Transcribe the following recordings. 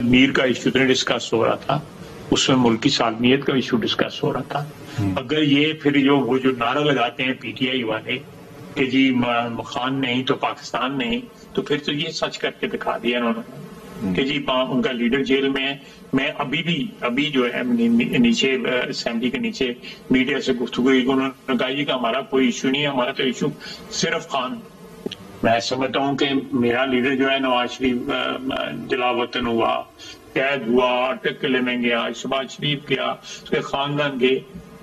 میر کا issue discuss ہو رہا تھا، اس میں ملک کی سالمیت کا ایشو ڈسکس ہو رہا تھا. اگر یہ پھر وہ جو نعرہ لگاتے ہیں پی ٹی آئی والے کہ جی خان نہیں تو پاکستان نہیں، تو پھر تو یہ سچ کر کے دکھا دیا انہوں نے کہ جی ان کا لیڈر جیل میں ہے. میں ابھی جو ہے نیچے اسمبلی کے نیچے میڈیا سے گفتگو کی، انہوں نے کہا جی کہ ہمارا کوئی ایشو نہیں ہے، ہمارا تو ایشو صرف خان. میں سمجھتا ہوں کہ میرا لیڈر جو ہے نواز شریف جلا وطن ہوا، قید ہوا، اٹک قلعے میں گیا، شہباز شریف گیا، اس کے خاندان گئے،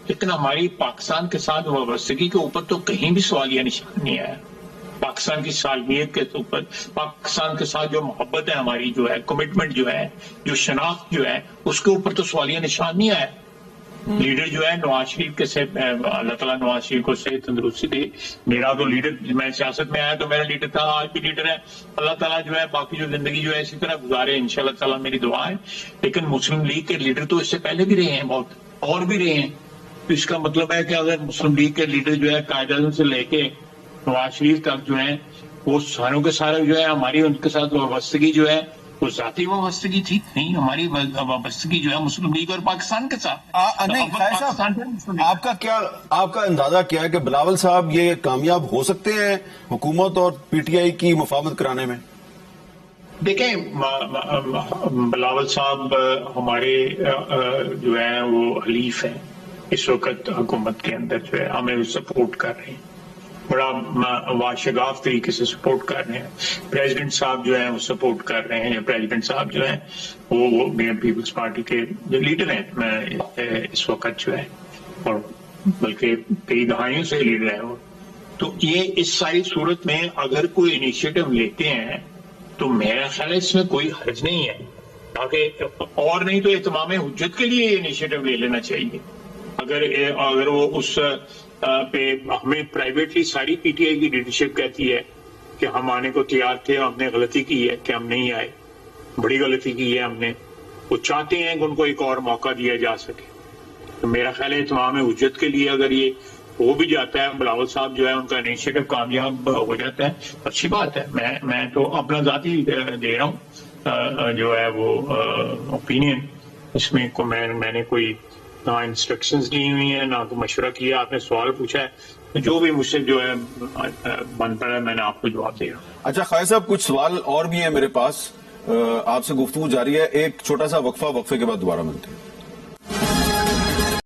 لیکن ہماری پاکستان کے ساتھ وابستگی کے اوپر تو کہیں بھی سوالیہ نشان نہیں آیا. پاکستان کی سالمیت کے اوپر، پاکستان کے ساتھ جو محبت ہے ہماری، جو ہے کمٹمنٹ جو ہے، جو شناخت جو ہے، اس کے اوپر تو سوالیہ نشان نہیں آیا. لیڈر جو ہے نواز شریف کے سے اللہ تعالیٰ نواز شریف کو صحت تندرستی دے. میرا تو لیڈر، میں سیاست میں آیا تو میرا لیڈر تھا، آج بھی لیڈر ہے. اللہ تعالیٰ جو ہے باقی جو زندگی جو ہے اسی طرح گزارے، انشاءاللہ تعالیٰ میری دعا ہے. لیکن مسلم لیگ کے لیڈر تو اس سے پہلے بھی رہے ہیں، بہت اور بھی رہے ہیں. تو اس کا مطلب ہے کہ اگر مسلم لیگ کے لیڈر جو ہے قائد اعظم سے لے کے نواز شریف تک جو ہے وہ ساروں کے سارے جو ہے ہماری ان کے ساتھ وابستگی جو ہے وہ ذاتی وابستگی تھی، نہیں ہماری وابستگی جو ہے مسلم لیگ اور پاکستان کے ساتھ. نہیں خیر صاحب، آپ کا اندازہ کیا ہے کہ بلاول صاحب یہ کامیاب ہو سکتے ہیں حکومت اور پی ٹی آئی کی مفاہمت کرانے میں؟ دیکھیں، بلاول صاحب ہمارے جو ہے وہ حلیف ہیں اس وقت حکومت کے اندر، جو ہے ہمیں سپورٹ کر رہے ہیں، بڑا واشگاف طریقے سے سپورٹ کر رہے ہیں. پریزیڈنٹ صاحب جو ہیں وہ سپورٹ کر رہے ہیں. پریزیڈنٹ صاحب جو ہیں وہ پیپلز پارٹی کے جو لیڈر ہیں اس وقت جو ہے، اور بلکہ کئی دہائیوں سے لیڈر ہیں وہ. تو یہ اس ساری صورت میں اگر کوئی انیشیٹو لیتے ہیں تو میرا خیال ہے اس میں کوئی حرج نہیں ہے، تاکہ اور نہیں تو اتمام حجت کے لیے انیشیٹو لے لینا چاہیے. اگر وہ اس پہ ہمیں پرائیویٹلی ساری پی ٹی آئی کی لیڈرشپ کہتی ہے کہ ہم آنے کو تیار تھے، ہم نے غلطی کی ہے کہ ہم نہیں آئے، بڑی غلطی کی ہے ہم نے، وہ چاہتے ہیں کہ ان کو ایک اور موقع دیا جا سکے. تو میرا خیال ہے تمام حجت کے لیے اگر یہ ہو بھی جاتا ہے، بلاول صاحب جو ہے ان کا انیشیٹو کامیاب ہو جاتا ہے، اچھی بات ہے. میں تو اپنا ذاتی دے رہا ہوں جو ہے وہ اوپینین. اس میں میں نے کوئی نہ انسٹرکشنز دی ہوئی ہیں، نہ کوئی مشورہ کیا. آپ نے سوال پوچھا ہے، جو بھی مجھ سے جو ہے بن پڑا ہے میں نے آپ کو جواب دے رہا ہوں. اچھا خیر صاحب، کچھ سوال اور بھی ہیں میرے پاس، آپ سے گفتگو جاری ہے. ایک چھوٹا سا وقفے کے بعد دوبارہ ملتے ہیں.